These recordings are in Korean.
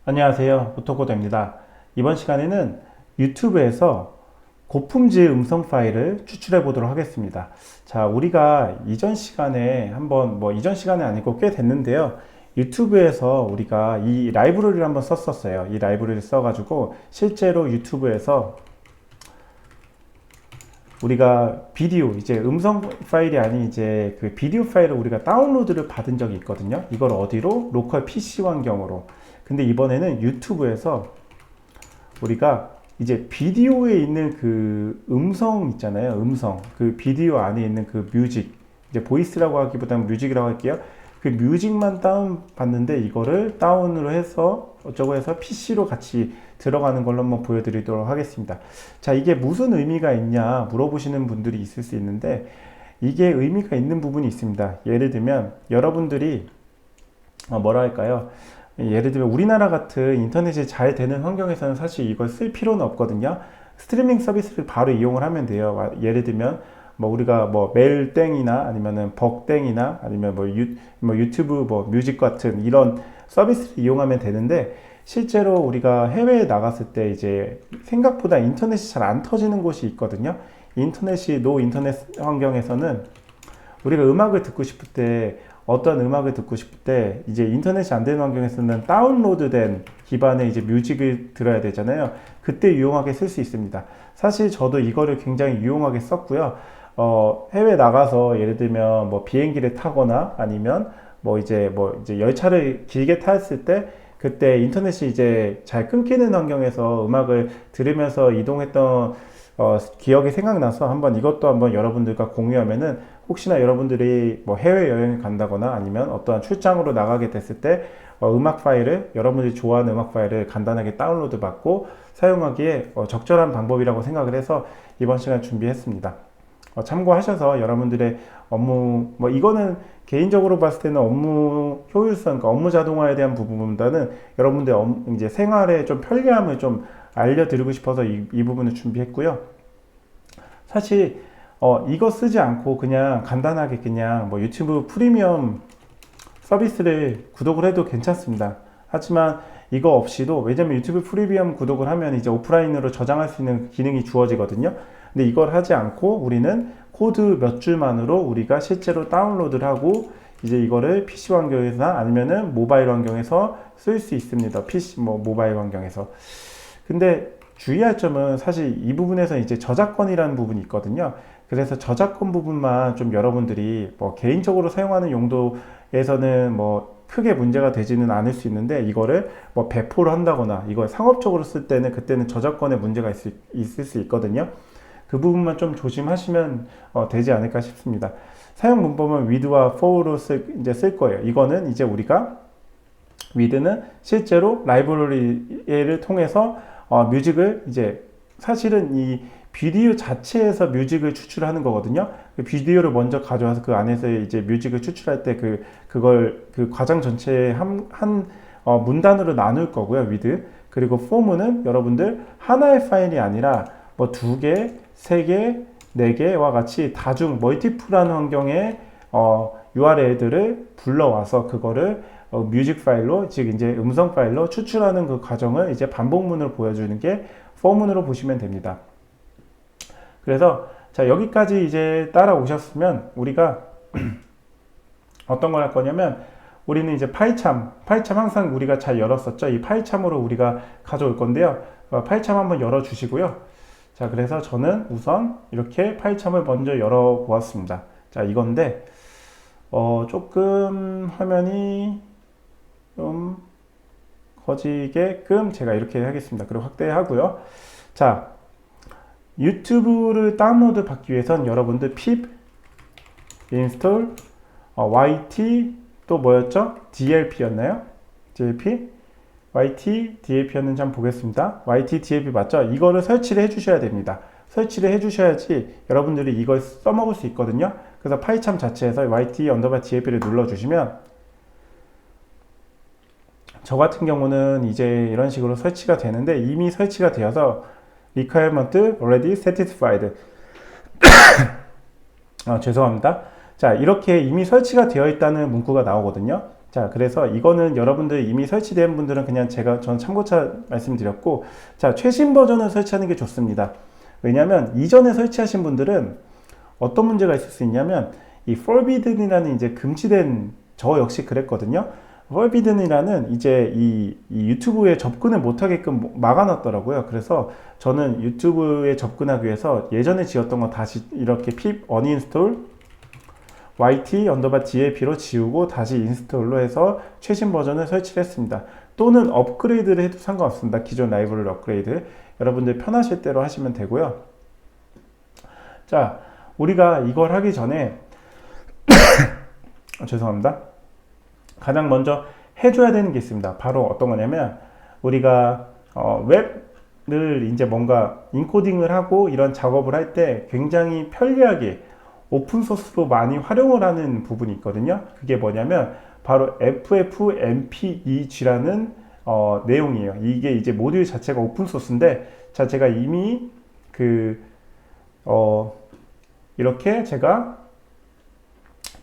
안녕하세요. 오토코드입니다. 이번 시간에는 유튜브에서 고품질 음성 파일을 추출해 보도록 하겠습니다. 자, 우리가 이전 시간에 이전 시간에 아니고 꽤 됐는데요. 유튜브에서 우리가 이 라이브러리를 한번 썼었어요. 이 라이브러리를 써가지고 실제로 유튜브에서 우리가 비디오, 이제 음성 파일이 아닌 이제 그 비디오 파일을 우리가 다운로드를 받은 적이 있거든요. 이걸 어디로? 로컬 PC 환경으로. 근데 이번에는 유튜브에서 우리가 이제 비디오에 있는 그 음성 있잖아요. 음성. 그 비디오 안에 있는 그 뮤직. 이제 보이스라고 하기보다는 뮤직이라고 할게요. 그 뮤직만 다운 받는데 이거를 다운으로 해서 어쩌고 해서 PC로 같이 들어가는 걸로 한번 보여드리도록 하겠습니다. 자, 이게 무슨 의미가 있냐 물어보시는 분들이 있을 수 있는데 이게 의미가 있는 부분이 있습니다. 예를 들면 여러분들이 뭐라 할까요? 예를 들면 우리나라 같은 인터넷이 잘 되는 환경에서는 사실 이걸 쓸 필요는 없거든요. 스트리밍 서비스를 바로 이용을 하면 돼요. 예를 들면 뭐 우리가 뭐 멜땡이나 아니면은 벅땡이나 아니면 뭐 유튜브 뭐 뮤직 같은 이런 서비스를 이용하면 되는데 실제로 우리가 해외에 나갔을 때 이제 생각보다 인터넷이 잘 안 터지는 곳이 있거든요. 인터넷이 노 인터넷 환경에서는 우리가 음악을 듣고 싶을 때 어떤 음악을 듣고 싶을 때 이제 인터넷이 안 되는 환경에서는 다운로드된 기반의 이제 뮤직을 들어야 되잖아요. 그때 유용하게 쓸 수 있습니다. 사실 저도 이거를 굉장히 유용하게 썼고요. 해외 나가서 예를 들면 뭐 비행기를 타거나 아니면 이제 열차를 길게 탔을 때 그때 인터넷이 이제 잘 끊기는 환경에서 음악을 들으면서 이동했던 기억이 생각나서 이것도 한번 여러분들과 공유하면은 혹시나 여러분들이 뭐 해외여행을 간다거나 아니면 어떠한 출장으로 나가게 됐을 때 음악 파일을 여러분들이 좋아하는 음악 파일을 간단하게 다운로드 받고 사용하기에 적절한 방법이라고 생각을 해서 이번 시간 준비했습니다. 참고하셔서 여러분들의 업무 이거는 개인적으로 봤을 때는 업무 효율성, 그러니까 업무 자동화에 대한 부분보다는 여러분들 이제 생활에 좀 편리함을 좀 알려드리고 싶어서 이 부분을 준비했고요. 사실 이거 쓰지 않고 그냥 간단하게 그냥 뭐 유튜브 프리미엄 서비스를 구독을 해도 괜찮습니다. 하지만 이거 없이도, 왜냐면 유튜브 프리미엄 구독을 하면 이제 오프라인으로 저장할 수 있는 기능이 주어지거든요. 근데 이걸 하지 않고 우리는 코드 몇 줄만으로 우리가 실제로 다운로드를 하고 이제 이거를 PC 환경에서나 아니면은 모바일 환경에서 쓸 수 있습니다. PC 모바일 환경에서. 근데 주의할 점은 사실 이 부분에서 이제 저작권이라는 부분이 있거든요. 그래서 저작권 부분만 좀 여러분들이 개인적으로 사용하는 용도에서는 크게 문제가 되지는 않을 수 있는데 이거를 배포를 한다거나 이걸 상업적으로 쓸 때는 그때는 저작권에 문제가 있을 수 있거든요. 그 부분만 좀 조심하시면 되지 않을까 싶습니다. 사용 문법은 with와 for로 쓸 거예요. 이거는 이제 우리가 with는 실제로 라이브러리를 통해서 뮤직을 이제 사실은 이 비디오 자체에서 뮤직을 추출하는 거거든요. 그 비디오를 먼저 가져와서 그 안에서 이제 뮤직을 추출할 때 그걸 그 과정 전체에 한 문단으로 나눌 거고요. with. 그리고 form는 여러분들 하나의 파일이 아니라 두 개, 세 개, 네 개와 같이 다중 멀티플한 환경의 URL들을 불러와서 그거를 뮤직 파일로, 즉 이제 음성 파일로 추출하는 그 과정을 이제 반복문으로 보여주는 게 form문으로 보시면 됩니다. 그래서 자, 여기까지 이제 따라오셨으면 우리가 어떤 걸 할 거냐면 우리는 이제 파이참 항상 우리가 잘 열었었죠. 이 파이참으로 우리가 가져올 건데요. 파이참 한번 열어 주시고요. 자, 그래서 저는 우선 이렇게 파이참을 먼저 열어 보았습니다. 자, 이건데 조금 화면이 좀 커지게끔 제가 이렇게 하겠습니다. 그리고 확대하고요. 자, 유튜브를 다운로드 받기 위해선 여러분들 pip install yt 또 뭐였죠? dlp였나요? dlp yt dlp였는지 한번 보겠습니다. yt dlp 맞죠? 이거를 설치를 해 주셔야 됩니다. 설치를 해 주셔야지 여러분들이 이걸 써먹을 수 있거든요. 그래서 파이참 자체에서 yt 언더바 dlp를 눌러 주시면 저 같은 경우는 이제 이런 식으로 설치가 되는데 이미 설치가 되어서 requirement already satisfied 죄송합니다. 자, 이렇게 이미 설치가 되어 있다는 문구가 나오거든요. 자, 그래서 이거는 여러분들 이미 설치된 분들은 그냥 전 참고차 말씀드렸고, 자, 최신 버전을 설치하는 게 좋습니다. 왜냐하면 이전에 설치하신 분들은 어떤 문제가 있을 수 있냐면 이 forbidden이라는 이제 금지된, 저 역시 그랬거든요. forbidden이라는 이제 이 유튜브에 접근을 못하게끔 막아놨더라고요. 그래서 저는 유튜브에 접근하기 위해서 예전에 지었던 거 다시 이렇게 pip uninstall yt_dap로 지우고 다시 인스톨로 해서 최신 버전을 설치를 했습니다. 또는 업그레이드를 해도 상관없습니다. 기존 라이브러리 업그레이드. 여러분들 편하실 대로 하시면 되고요. 자, 우리가 이걸 하기 전에 죄송합니다. 가장 먼저 해줘야 되는 게 있습니다. 바로 어떤 거냐면 우리가 웹을 이제 뭔가 인코딩을 하고 이런 작업을 할 때 굉장히 편리하게 오픈소스로 많이 활용을 하는 부분이 있거든요. 그게 뭐냐면 바로 FFmpeg라는 내용이에요. 이게 이제 모듈 자체가 오픈소스인데, 자, 제가 이미 이렇게 제가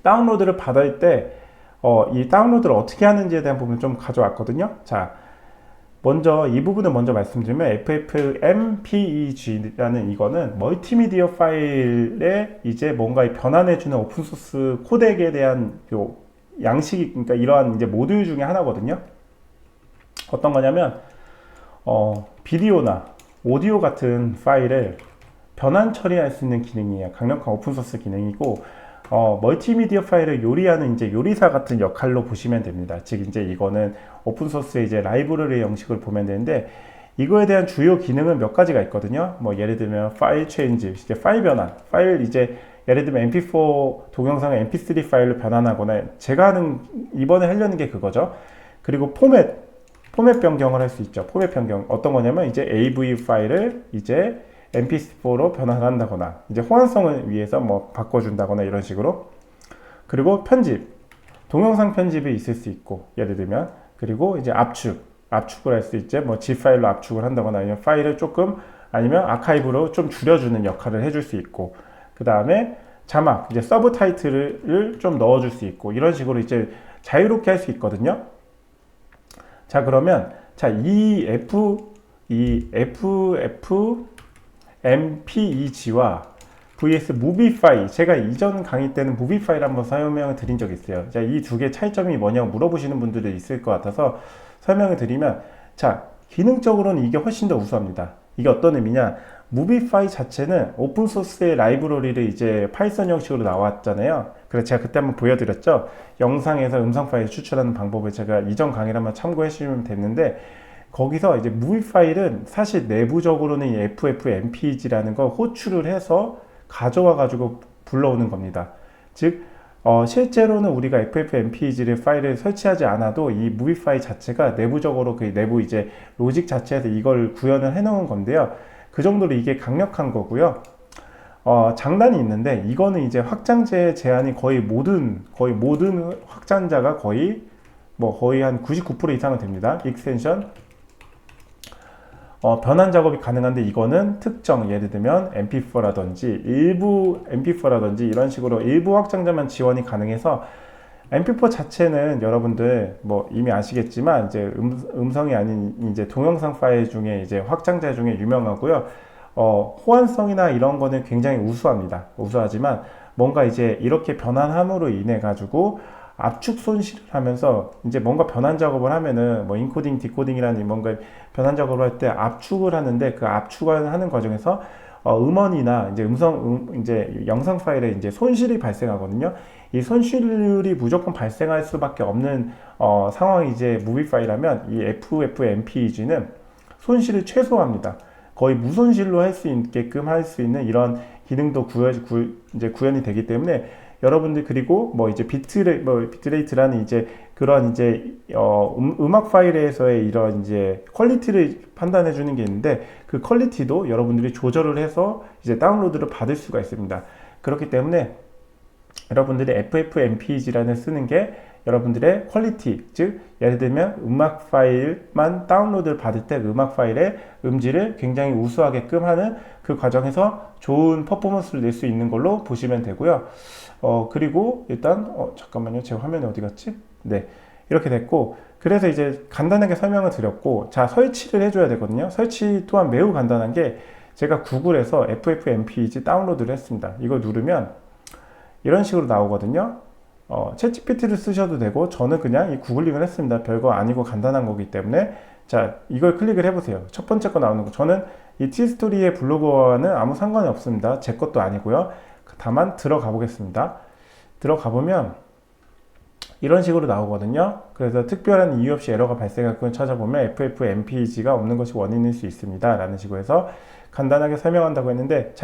다운로드를 받을 때 이 다운로드를 어떻게 하는지에 대한 부분을 좀 가져왔거든요. 자, 먼저 이 부분을 먼저 말씀드리면 FFmpeg라는 이거는 멀티미디어 파일에 이제 뭔가 변환해주는 오픈소스 코덱에 대한 요 양식이, 그러니까 이러한 이제 모듈 중에 하나거든요. 어떤 거냐면 비디오나 오디오 같은 파일을 변환 처리할 수 있는 기능이에요. 강력한 오픈소스 기능이고, 멀티미디어 파일을 요리하는 이제 요리사 같은 역할로 보시면 됩니다. 즉 이제 이거는 오픈소스의 이제 라이브러리 형식을 보면 되는데, 이거에 대한 주요 기능은 몇 가지가 있거든요. 뭐 예를 들면 파일 체인지, 이제 파일 변환, 파일 이제 예를 들면 mp4 동영상을 mp3 파일로 변환하거나, 제가 이번에 하려는 게 그거죠. 그리고 포맷 변경을 할 수 있죠. 포맷 변경 어떤 거냐면 이제 AV 파일을 이제 mp4로 변환한다거나, 이제 호환성을 위해서 뭐 바꿔준다거나 이런 식으로. 그리고 편집, 동영상 편집이 있을 수 있고, 예를 들면. 그리고 이제 압축을 할 수 있지. 뭐 zip 파일로 압축을 한다거나, 아니면 파일을 조금, 아니면 아카이브로 좀 줄여주는 역할을 해줄 수 있고, 그 다음에 자막, 이제 서브 타이틀을 좀 넣어줄 수 있고, 이런 식으로 이제 자유롭게 할 수 있거든요. 자, 그러면 자, 이 FFmpeg와 vs movify, 제가 이전 강의 때는 movify 한번 설명을 드린 적이 있어요. 자, 이 두 개 차이점이 뭐냐고 물어보시는 분들도 있을 것 같아서 설명을 드리면, 자, 기능적으로는 이게 훨씬 더 우수합니다. 이게 어떤 의미냐, movify 자체는 오픈소스의 라이브러리를 이제 파이썬 형식으로 나왔잖아요. 그래서 제가 그때 한번 보여드렸죠. 영상에서 음성 파일 추출하는 방법을 제가 이전 강의를 한번 참고해 주시면 됐는데, 거기서 이제 movie 파일은 사실 내부적으로는 이 FFmpeg라는 걸 호출을 해서 가져와 가지고 불러오는 겁니다. 즉 실제로는 우리가 FFmpeg를 파일을 설치하지 않아도 이 movie 파일 자체가 내부적으로 그 내부 이제 로직 자체에서 이걸 구현을 해 놓은 건데요. 그 정도로 이게 강력한 거고요. 장단이 있는데, 이거는 이제 확장재 제한이 거의 모든 확장자가 거의 한 99% 이상은 됩니다. 익스텐션 변환 작업이 가능한데, 이거는 특정, 예를 들면 mp4라든지 일부 mp4라든지 이런 식으로 일부 확장자만 지원이 가능해서, mp4 자체는 여러분들 뭐 이미 아시겠지만 이제 음성이 아닌 이제 동영상 파일 중에 이제 확장자 중에 유명하고요. 호환성이나 이런 거는 굉장히 우수합니다. 우수하지만 뭔가 이제 이렇게 변환함으로 인해 가지고 압축 손실을 하면서, 이제 뭔가 변환 작업을 하면은 뭐 인코딩, 디코딩이라는 뭔가 변환 작업을 할 때 압축을 하는데, 그 압축을 하는 과정에서 음원이나 이제 이제 영상 파일에 이제 손실이 발생하거든요. 이 손실이 무조건 발생할 수밖에 없는 상황이 이제 무비 파일이라면, 이 FFmpeg는 손실을 최소화합니다. 거의 무손실로 할 수 있게끔 할 수 있는 이런 기능도 이제 구현이 되기 때문에, 여러분들, 그리고 뭐 이제 비트레이트라는 이제 그런 이제 음악 파일에서의 이런 이제 퀄리티를 판단해 주는 게 있는데, 그 퀄리티도 여러분들이 조절을 해서 이제 다운로드를 받을 수가 있습니다. 그렇기 때문에 여러분들이 FFmpeg라는 쓰는 게 여러분들의 퀄리티, 즉 예를 들면 음악 파일만 다운로드를 받을 때 음악 파일의 음질을 굉장히 우수하게끔 하는 그 과정에서 좋은 퍼포먼스를 낼 수 있는 걸로 보시면 되고요. 그리고 일단 잠깐만요, 제 화면이 어디 갔지? 네, 이렇게 됐고, 그래서 이제 간단하게 설명을 드렸고, 자, 설치를 해줘야 되거든요. 설치 또한 매우 간단한 게, 제가 구글에서 FFmpeg 다운로드를 했습니다. 이거 누르면 이런 식으로 나오거든요. 챗GPT를 쓰셔도 되고, 저는 그냥 이 구글링을 했습니다. 별거 아니고 간단한 거기 때문에. 자, 이걸 클릭을 해보세요. 첫 번째 거 나오는 거. 저는 이 티스토리의 블로그와는 아무 상관이 없습니다. 제 것도 아니고요. 다만 들어가 보겠습니다. 들어가 보면 이런 식으로 나오거든요. 그래서 특별한 이유 없이 에러가 발생할 건 찾아보면 FFmpeg가 없는 것이 원인일 수 있습니다. 라는 식으로 해서 간단하게 설명한다고 했는데,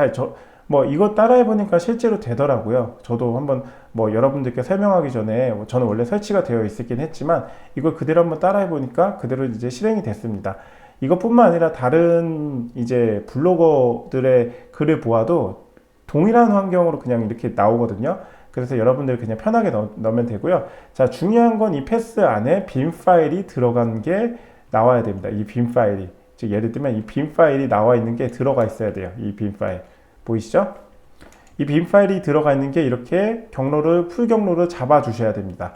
뭐 이거 따라해 보니까 실제로 되더라고요. 저도 한번 뭐 여러분들께 설명하기 전에 저는 원래 설치가 되어 있긴 했지만 이걸 그대로 한번 따라해 보니까 그대로 이제 실행이 됐습니다. 이것뿐만 아니라 다른 이제 블로거들의 글을 보아도 동일한 환경으로 그냥 이렇게 나오거든요. 그래서 여러분들 그냥 편하게 넣으면 되고요. 자, 중요한 건 이 패스 안에 빔 파일이 들어간 게 나와야 됩니다. 이 빔 파일이. 즉 예를 들면 이 빔 파일이 나와 있는 게 들어가 있어야 돼요. 이 빔 파일. 보이시죠? 이 빔 파일이 들어가 있는 게 이렇게 풀 경로를 잡아 주셔야 됩니다.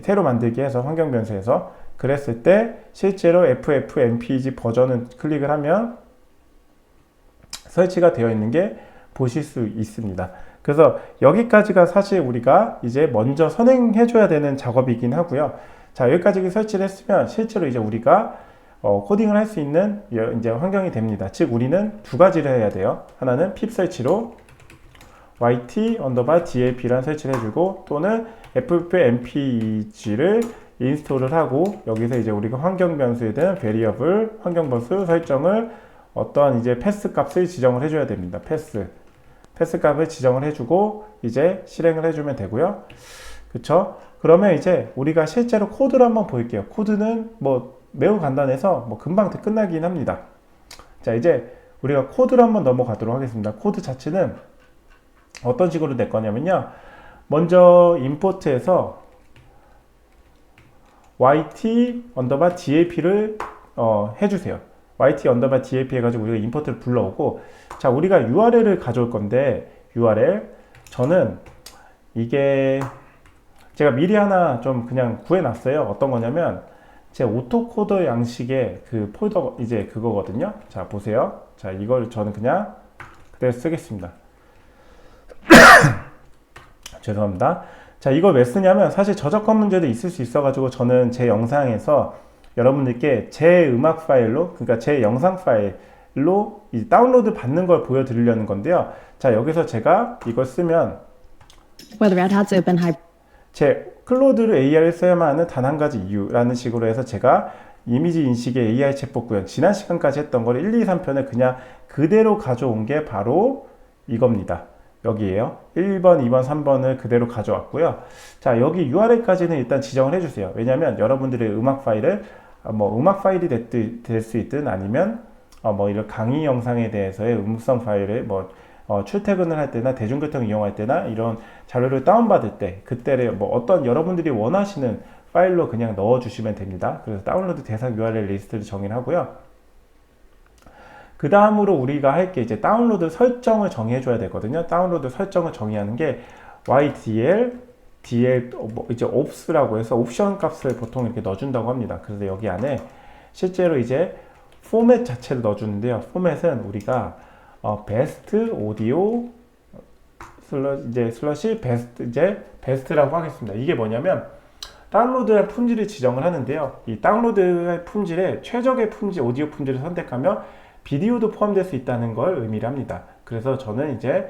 새로 만들기 해서 환경 변수에서. 그랬을 때 실제로 FFmpeg 버전을 클릭을 하면 설치가 되어 있는 게 보실 수 있습니다. 그래서 여기까지가 사실 우리가 이제 먼저 선행해 줘야 되는 작업이긴 하고요. 자, 여기까지 설치를 했으면 실제로 이제 우리가 코딩을 할 수 있는 이제 환경이 됩니다. 즉 우리는 두 가지를 해야 돼요. 하나는 pip 설치로 yt_dap라는 설치를 해주고, 또는 ffmpeg를 인스톨을 하고, 여기서 이제 우리가 환경 변수에 대한 variable 환경 변수 설정을 어떠한 이제 패스 값을 지정을 해줘야 됩니다. 패스 값을 지정을 해주고 이제 실행을 해주면 되고요. 그쵸? 그러면 이제 우리가 실제로 코드를 한번 볼게요. 코드는 뭐 매우 간단해서 뭐 금방 끝나긴 합니다. 자, 이제 우리가 코드를 한번 넘어가도록 하겠습니다. 코드 자체는 어떤 식으로 될 거냐면요. 먼저 임포트에서 yt_dap를 해주세요. yt_dap 해가지고 우리가 임포트를 불러오고, 자, 우리가 URL을 가져올 건데, URL 저는 이게 제가 미리 하나 좀 그냥 구해놨어요. 어떤 거냐면 제 오토코더 양식의 그 폴더 이제 그거거든요. 자, 보세요. 자, 이걸 저는 그냥 그대로 쓰겠습니다. 죄송합니다. 자, 이걸 왜 쓰냐면 사실 저작권 문제도 있을 수 있어가지고 저는 제 영상에서 여러분들께 제 음악 파일로, 그러니까 제 영상 파일로 이 다운로드 받는 걸 보여드리려는 건데요. 자, 여기서 제가 이걸 쓰면 제 클로드 AI를 써야만 하는 단 한 가지 이유라는 식으로 해서 제가 이미지 인식의 AI 챗봇 구현, 지난 시간까지 했던 걸 1, 2, 3편을 그냥 그대로 가져온 게 바로 이겁니다. 여기에요. 1번, 2번, 3번을 그대로 가져왔고요. 자, 여기 URL까지는 일단 지정을 해주세요. 왜냐하면 여러분들의 음악 파일을 뭐 음악 파일이 될 수 있든 아니면 뭐 이런 강의 영상에 대해서의 음성 파일을 뭐 출퇴근을 할 때나 대중교통 이용할 때나 이런 자료를 다운받을 때 그때를 뭐 어떤 여러분들이 원하시는 파일로 그냥 넣어 주시면 됩니다. 그래서 다운로드 대상 URL 리스트를 정의를 하고요. 그 다음으로 우리가 할 게 이제 다운로드 설정을 정의해 줘야 되거든요. 다운로드 설정을 정의하는 게 ydl 뭐 이제 ops라고 해서 옵션 값을 보통 이렇게 넣어준다고 합니다. 그래서 여기 안에 실제로 이제 포맷 자체를 넣어주는데요. 포맷은 우리가 best audio 슬러시 best라고 하겠습니다. 이게 뭐냐면 다운로드할 품질을 지정을 하는데요. 이 다운로드할 품질에 최적의 품질, 오디오 품질을 선택하면 비디오도 포함될 수 있다는 걸 의미를 합니다. 그래서 저는 이제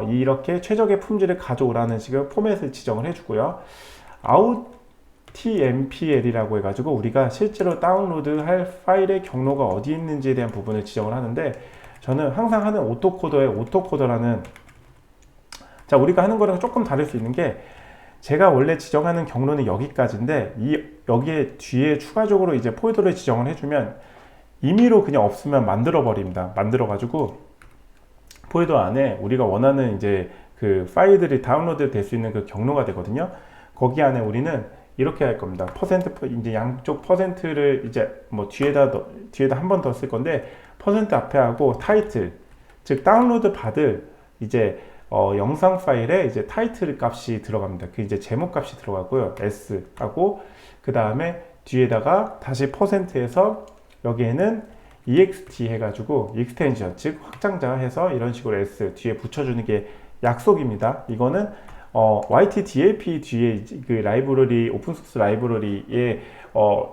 이렇게 최적의 품질을 가져오라는 식의 포맷을 지정을 해주고요. outmpl이라고 해가지고 우리가 실제로 다운로드할 파일의 경로가 어디 있는지에 대한 부분을 지정을 하는데, 저는 항상 하는 오토코더의 오토코더라는, 자, 우리가 하는 거랑 조금 다를 수 있는 게, 제가 원래 지정하는 경로는 여기까지인데 여기에 뒤에 추가적으로 이제 폴더를 지정을 해주면 임의로 그냥 없으면 만들어 버립니다. 만들어 가지고 폴더 안에 우리가 원하는 이제 그 파일들이 다운로드 될 수 있는 그 경로가 되거든요. 거기 안에 우리는 이렇게 할 겁니다. 이제 양쪽 퍼센트를 이제 뭐 뒤에다 한 번 더 쓸 건데, 퍼센트 앞에 하고 타이틀, 즉 다운로드 받을 이제 영상 파일에 이제 타이틀 값이 들어갑니다. 그 이제 제목 값이 들어가고요. S 하고 그 다음에 뒤에다가 다시 퍼센트에서 여기에는 ext 해가지고 익스텐션, 즉 확장자 해서 이런 식으로 s 뒤에 붙여주는 게 약속입니다. 이거는 YTDLP 뒤에 그 라이브러리, 오픈소스 라이브러리에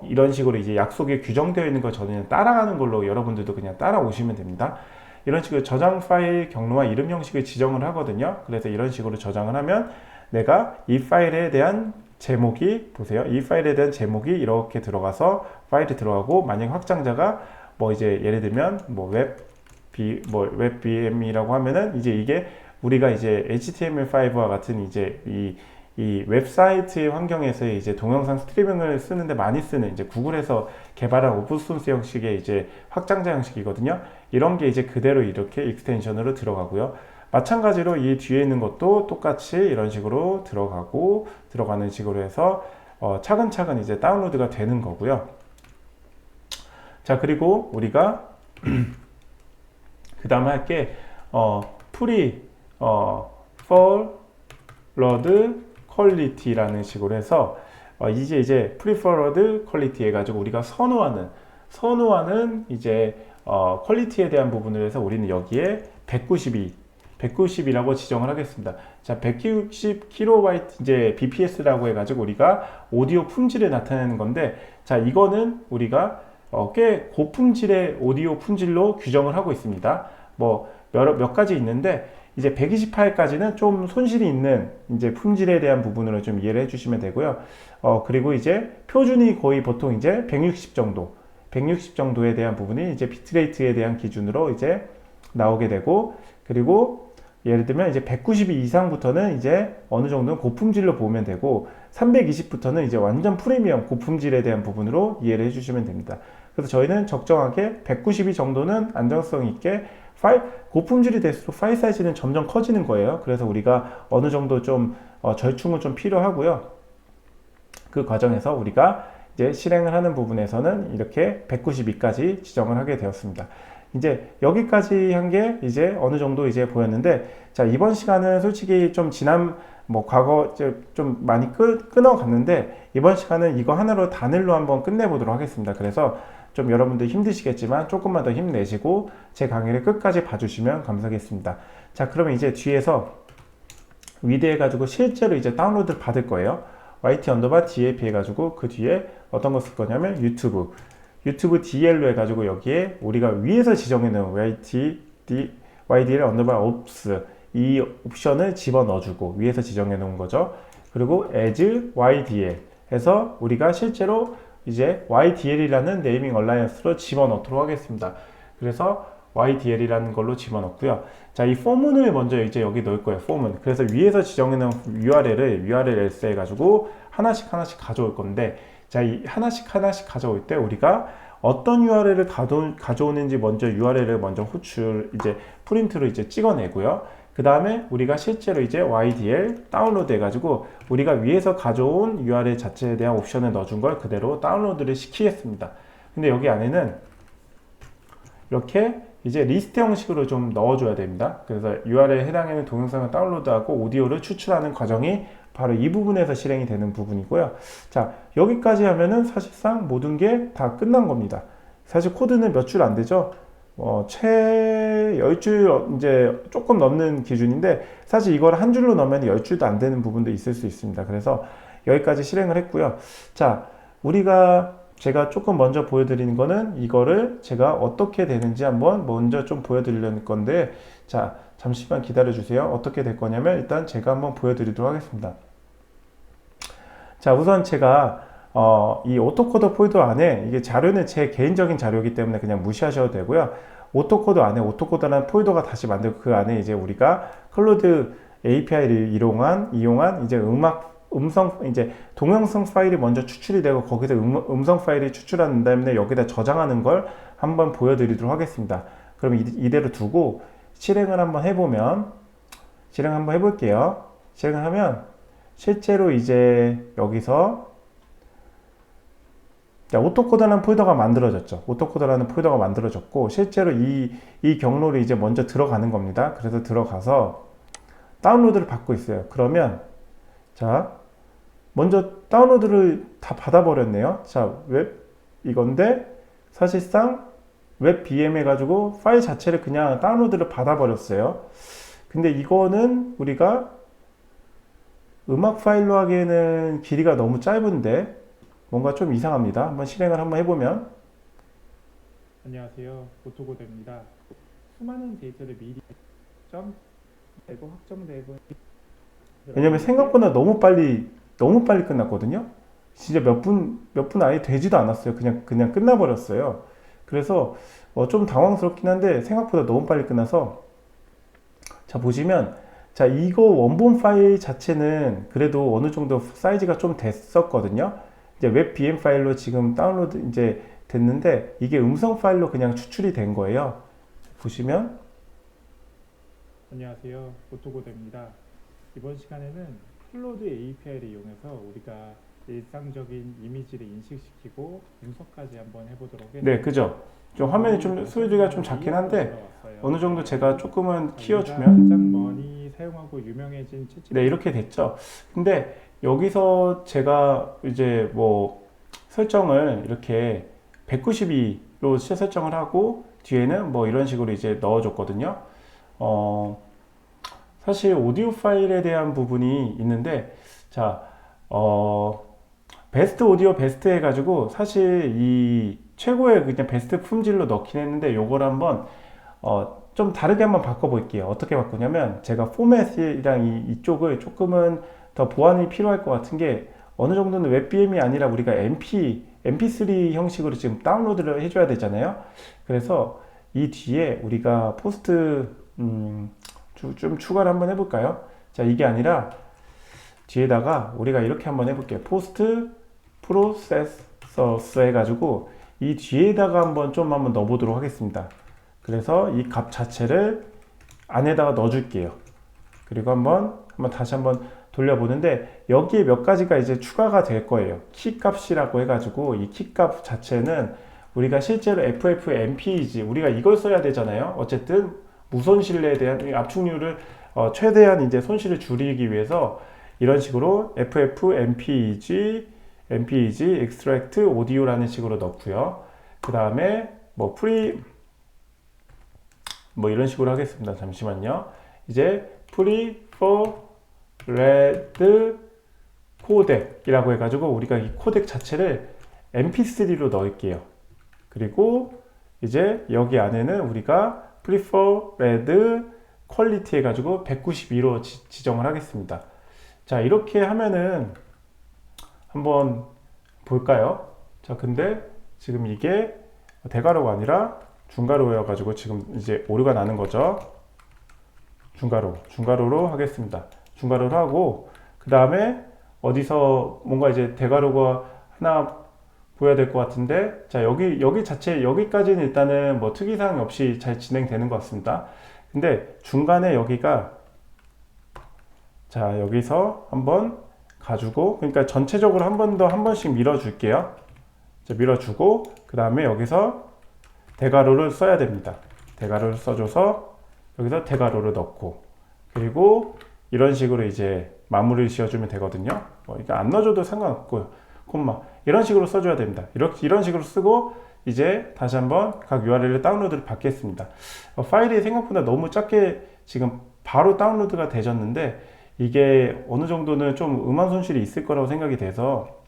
이런 식으로 이제 약속이 규정되어 있는 거 저는 따라가는 걸로 여러분들도 그냥 따라오시면 됩니다. 이런 식으로 저장 파일 경로와 이름 형식을 지정을 하거든요. 그래서 이런 식으로 저장을 하면 내가 이 파일에 대한 제목이, 보세요. 이 파일에 대한 제목이 이렇게 들어가서 파일이 들어가고, 만약 확장자가 뭐 이제 예를 들면 뭐 웹 VM이라고 하면은 이제 이게 우리가 이제 HTML5와 같은 이제 이 웹사이트 환경에서 이제 동영상 스트리밍을 쓰는데 많이 쓰는 이제 구글에서 개발한 오픈소스 형식의 이제 확장자 형식이거든요. 이런 게 이제 그대로 이렇게 익스텐션으로 들어가고요. 마찬가지로 이 뒤에 있는 것도 똑같이 이런 식으로 들어가는 식으로 해서 차근차근 이제 다운로드가 되는 거고요. 자, 그리고 우리가 그 다음에 할게 preferred 퀄리티라는 식으로 해서 이제 preferred 퀄리티 해가지고 우리가 선호하는 이제 퀄리티에 대한 부분을 해서 우리는 여기에 190이라고 지정을 하겠습니다. 자, 160kB 이제 bps라고 해가지고 우리가 오디오 품질을 나타내는 건데, 자, 이거는 우리가 꽤 고품질의 오디오 품질로 규정을 하고 있습니다. 뭐 몇 가지 있는데, 이제 128까지는 좀 손실이 있는 이제 품질에 대한 부분으로 좀 이해를 해주시면 되고요. 그리고 이제 표준이 거의 보통 이제 160 정도에 대한 부분이 이제 비트레이트에 대한 기준으로 이제 나오게 되고, 그리고 예를 들면 이제 192 이상부터는 이제 어느 정도는 고품질로 보면 되고, 320부터는 이제 완전 프리미엄 고품질에 대한 부분으로 이해를 해주시면 됩니다. 그래서 저희는 적정하게 192 정도는 안정성 있게, 고품질이 될수록 파일 사이즈는 점점 커지는 거예요. 그래서 우리가 어느 정도 좀 절충은 좀 필요하고요. 그 과정에서 우리가 이제 실행을 하는 부분에서는 이렇게 192까지 지정을 하게 되었습니다. 이제 여기까지 한 게 이제 어느 정도 이제 보였는데, 자, 이번 시간은 솔직히 좀 지난 과거 좀 많이 끊어갔는데, 이번 시간은 이거 하나로 단일로 한번 끝내보도록 하겠습니다. 그래서 좀 여러분들 힘드시겠지만 조금만 더 힘내시고 제 강의를 끝까지 봐주시면 감사하겠습니다. 자, 그러면 이제 뒤에서 위드 해가지고 실제로 이제 다운로드를 받을 거예요. YT_DLP 해가지고 그 뒤에 어떤 거 쓸 거냐면 유튜브 DL로 해가지고 여기에 우리가 위에서 지정해 놓은 YDL_ops 이 옵션을 집어넣어주고 위에서 지정해 놓은 거죠. 그리고 as YDL 해서 우리가 실제로 이제 YDL이라는 네이밍 얼라이언스로 집어넣도록 하겠습니다. 그래서 YDL이라는 걸로 집어넣고요. 자, 이 포문을 먼저 이제 여기 넣을 거예요. 포문. 그래서 위에서 지정해놓은 URL else 해가지고 하나씩 가져올 건데, 자, 이 하나씩 가져올 때 우리가 어떤 URL을 가져오는지 먼저 URL을 먼저 이제 프린트로 이제 찍어내고요. 그 다음에 우리가 실제로 이제 YDL 다운로드 해가지고 우리가 위에서 가져온 URL 자체에 대한 옵션을 넣어준 걸 그대로 다운로드를 시키겠습니다. 근데 여기 안에는 이렇게 이제 리스트 형식으로 좀 넣어줘야 됩니다. 그래서 URL에 해당하는 동영상을 다운로드하고 오디오를 추출하는 과정이 바로 이 부분에서 실행이 되는 부분이고요. 자, 여기까지 하면은 사실상 모든 게 다 끝난 겁니다. 사실 코드는 몇 줄 안 되죠. 10줄 이제 조금 넘는 기준인데, 사실 이걸 한 줄로 넣으면 10줄도 안 되는 부분도 있을 수 있습니다. 그래서 여기까지 실행을 했고요. 자, 제가 조금 먼저 보여드리는 거는 이거를 제가 어떻게 되는지 한번 먼저 좀 보여드리려는 건데, 자, 잠시만 기다려 주세요. 어떻게 될 거냐면 일단 제가 한번 보여드리도록 하겠습니다. 자, 우선 제가 이 오토코더 폴더 안에, 이게 자료는 제 개인적인 자료이기 때문에 그냥 무시하셔도 되고요. 오토코더 안에 오토코더라는 폴더가 다시 만들고 그 안에 이제 우리가 클로드 API를 이용한 이제 이제 동영상 파일이 먼저 추출이 되고 거기서 음성 파일이 추출한 다음에 여기다 저장하는 걸 한번 보여드리도록 하겠습니다. 그럼 이대로 두고 실행을 한번 해볼게요. 실행을 하면 실제로 이제 여기서 자, 오토코더라는 폴더가 만들어졌고 실제로 이 경로를 이제 먼저 들어가는 겁니다. 그래서 들어가서 다운로드를 받고 있어요. 그러면 자, 먼저 다운로드를 다 받아버렸네요. 자, 웹 이건데 사실상 웹 BM 해가지고 파일 자체를 그냥 다운로드를 받아버렸어요. 근데 이거는 우리가 음악 파일로 하기에는 길이가 너무 짧은데 뭔가 좀 이상합니다. 한번 실행을 한번 해보면. 안녕하세요. 오토고대입니다. 수많은 데이터를 미리 되고 확정되고 왜냐면 생각보다 너무 빨리 끝났거든요. 진짜 몇 분 아예 되지도 않았어요. 그냥 끝나버렸어요. 그래서 좀 당황스럽긴 한데 생각보다 너무 빨리 끝나서, 자 보시면, 자 이거 원본 파일 자체는 그래도 어느 정도 사이즈가 좀 됐었거든요. 이제 웹 BM 파일로 지금 다운로드 이제 됐는데 이게 음성 파일로 그냥 추출이 된 거예요. 보시면 안녕하세요. 오토고대입니다. 이번 시간에는 클로드 API를 이용해서 우리가 일상적인 이미지를 인식시키고 분석까지 한번 해보도록 하겠습니다. 네, 그죠? 좀 화면이 좀 소리가 좀 작긴 한데 어느 정도 제가 조금은 키워주면, 가장 많이 사용하고 유명해진 챗GPT. 네, 이렇게 됐죠. 근데 여기서 제가 이제 뭐 설정을 이렇게 192로 설정을 하고 뒤에는 뭐 이런 식으로 이제 넣어줬거든요. 사실 오디오 파일에 대한 부분이 있는데, 자, 베스트 오디오 베스트 해가지고 사실 이 최고의 그냥 베스트 품질로 넣긴 했는데 요걸 한번 좀 다르게 한번 바꿔볼게요. 어떻게 바꾸냐면 제가 포맷이랑 이쪽을 조금은 더 보완이 필요할 것 같은 게, 어느 정도는 웹BM이 아니라 우리가 MP3 형식으로 지금 다운로드를 해줘야 되잖아요. 그래서 이 뒤에 우리가 포스트 좀 추가를 한번 해볼까요? 자, 이게 아니라 뒤에다가 우리가 이렇게 한번 해볼게요. 포스트 프로세서스 해가지고 이 뒤에다가 한번 넣어보도록 하겠습니다. 그래서 이 값 자체를 안에다가 넣어줄게요. 그리고 다시 한번 돌려보는데 여기에 몇 가지가 이제 추가가 될 거예요. 키 값이라고 해가지고 이 키 값 자체는 우리가 실제로 FFmpeg 우리가 이걸 써야 되잖아요. 어쨌든 무손실에 대한 압축률을 최대한 이제 손실을 줄이기 위해서 이런 식으로 FFmpeg, extract audio라는 식으로 넣고요. 그 다음에 뭐 이런 식으로 하겠습니다. 잠시만요. 이제 preferred codec이라고 해가지고 우리가 이 코덱 자체를 mp3로 넣을게요. 그리고 이제 여기 안에는 우리가 preferred quality 해가지고 192로 지정을 하겠습니다. 자, 이렇게 하면은 한번 볼까요? 자, 근데 지금 이게 대괄호가 아니라 중괄호여가지고 지금 이제 오류가 나는 거죠. 중괄호로 하겠습니다. 중괄호로 하고, 그 다음에 어디서 뭔가 이제 대괄호가 하나 보여야 될 것 같은데, 자, 여기 자체, 여기까지는 일단은 뭐 특이사항 없이 잘 진행되는 것 같습니다. 근데 중간에 여기가, 자, 여기서 한번 가지고, 그러니까 전체적으로 한 번씩 밀어줄게요. 자, 밀어주고, 그 다음에 여기서 대괄호를 써야 됩니다. 대괄호를 써줘서 여기서 대괄호를 넣고, 그리고 이런 식으로 이제 마무리를 지어주면 되거든요. 이거 안 넣어줘도 상관없고요. 콤마 이런 식으로 써줘야 됩니다. 이런 식으로 쓰고 이제 다시 한번 각 URL을 다운로드를 받겠습니다. 파일이 생각보다 너무 작게 지금 바로 다운로드가 되셨는데 이게 어느 정도는 좀 음원 손실이 있을 거라고 생각이 돼서,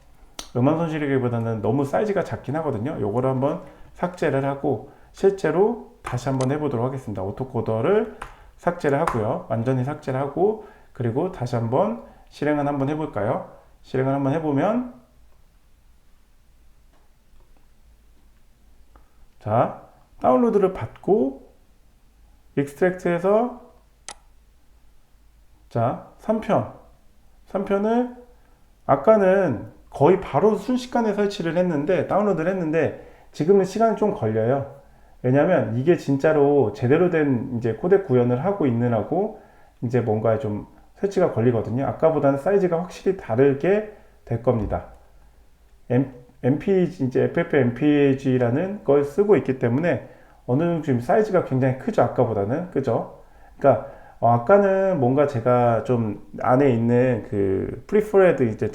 음원 손실이기보다는 너무 사이즈가 작긴 하거든요. 요거를 한번 삭제를 하고 실제로 다시 한번 해보도록 하겠습니다. 오토코더를 삭제를 하고요. 완전히 삭제를 하고, 그리고 다시 한번 실행을 한번 해볼까요? 실행을 한번 해보면, 자, 다운로드를 받고 익스트랙트해서, 자, 3편을 아까는 거의 바로 순식간에 설치를 했는데, 다운로드를 했는데 지금은 시간이 좀 걸려요. 왜냐면 이게 진짜로 제대로 된 이제 코덱 구현을 하고 있느라고 이제 뭔가 좀 설치가 걸리거든요. 아까보다는 사이즈가 확실히 다르게 될 겁니다. MPEG, 이제 FFmpeg라는 걸 쓰고 있기 때문에 어느 정도 지금 사이즈가 굉장히 크죠. 아까보다는. 그죠? 그러니까 아까는 뭔가 제가 좀 안에 있는 그 preferred 이제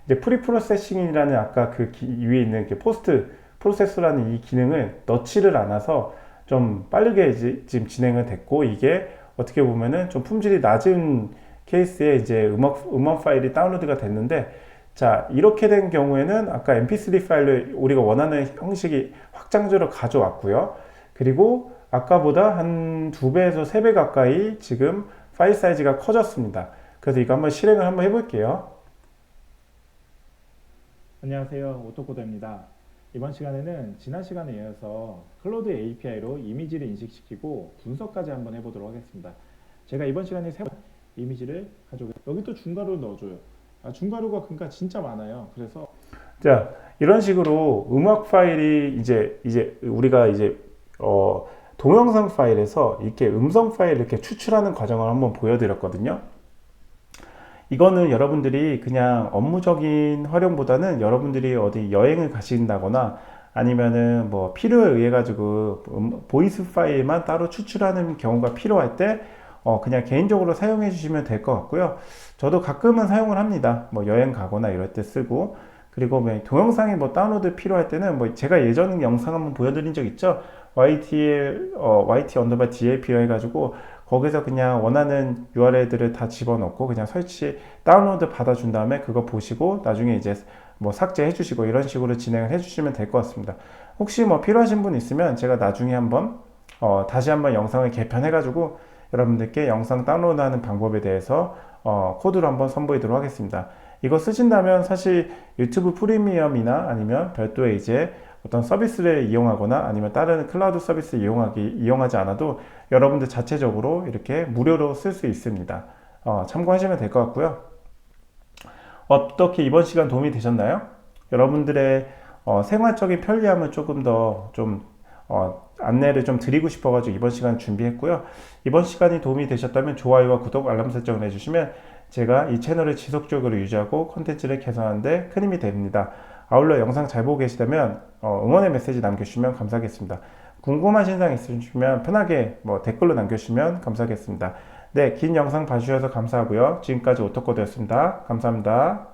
이제 프리 프로세싱이라는 아까 그 위에 있는 그 포스트 프로세서라는 이 기능을 넣지를 않아서 좀 빠르게 이제 지금 진행을 됐고, 이게 어떻게 보면은 좀 품질이 낮은 케이스에 이제 음원 파일이 다운로드가 됐는데, 자, 이렇게 된 경우에는 아까 mp3 파일을 우리가 원하는 형식이 확장자로 가져왔고요. 그리고 아까보다 한 2배에서 3배 가까이 지금 파일 사이즈가 커졌습니다. 그래서 이거 한번 실행을 한번 해볼게요. 안녕하세요. 오토코더입니다. 이번 시간에는 지난 시간에 이어서 클로드 API로 이미지를 인식시키고 분석까지 한번 해보도록 하겠습니다. 제가 이번 시간에 이미지를 가져오고 여기 또 중괄호를 넣어줘요. 중괄호가 그러니까 진짜 많아요. 그래서 자, 이런 식으로 음악 파일이 이제 우리가 이제 동영상 파일에서 이렇게 음성 파일을 이렇게 추출하는 과정을 한번 보여드렸거든요. 이거는 여러분들이 그냥 업무적인 활용보다는 여러분들이 어디 여행을 가신다거나 아니면은 뭐 필요에 의해 가지고 보이스 파일만 따로 추출하는 경우가 필요할 때 그냥 개인적으로 사용해 주시면 될 것 같고요. 저도 가끔은 사용을 합니다. 뭐 여행 가거나 이럴 때 쓰고, 그리고 뭐 동영상이 뭐 다운로드 필요할 때는 뭐 제가 예전 영상 한번 보여드린 적 있죠. YT 언더바 DLP로 해가지고 거기서 그냥 원하는 URL들을 다 집어넣고 그냥 설치 다운로드 받아준 다음에 그거 보시고 나중에 이제 뭐 삭제해 주시고 이런 식으로 진행을 해 주시면 될 것 같습니다. 혹시 뭐 필요하신 분 있으면 제가 나중에 한번 다시 한번 영상을 개편해 가지고 여러분들께 영상 다운로드하는 방법에 대해서 코드로 한번 선보이도록 하겠습니다. 이거 쓰신다면 사실 유튜브 프리미엄이나 아니면 별도의 이제 어떤 서비스를 이용하거나 아니면 다른 클라우드 서비스 이용하지 않아도 여러분들 자체적으로 이렇게 무료로 쓸 수 있습니다. 참고하시면 될 것 같고요. 어떻게 이번 시간 도움이 되셨나요? 여러분들의 생활적인 편리함을 조금 더 좀 안내를 좀 드리고 싶어가지고 이번 시간 준비했고요. 이번 시간이 도움이 되셨다면 좋아요와 구독, 알람 설정을 해주시면 제가 이 채널을 지속적으로 유지하고 콘텐츠를 개선하는 데 큰 힘이 됩니다. 아울러 영상 잘 보고 계시다면 응원의 메시지 남겨주시면 감사하겠습니다. 궁금하신 사항 있으시면 편하게 뭐 댓글로 남겨주시면 감사하겠습니다. 네, 긴 영상 봐주셔서 감사하고요. 지금까지 오토코드였습니다. 감사합니다.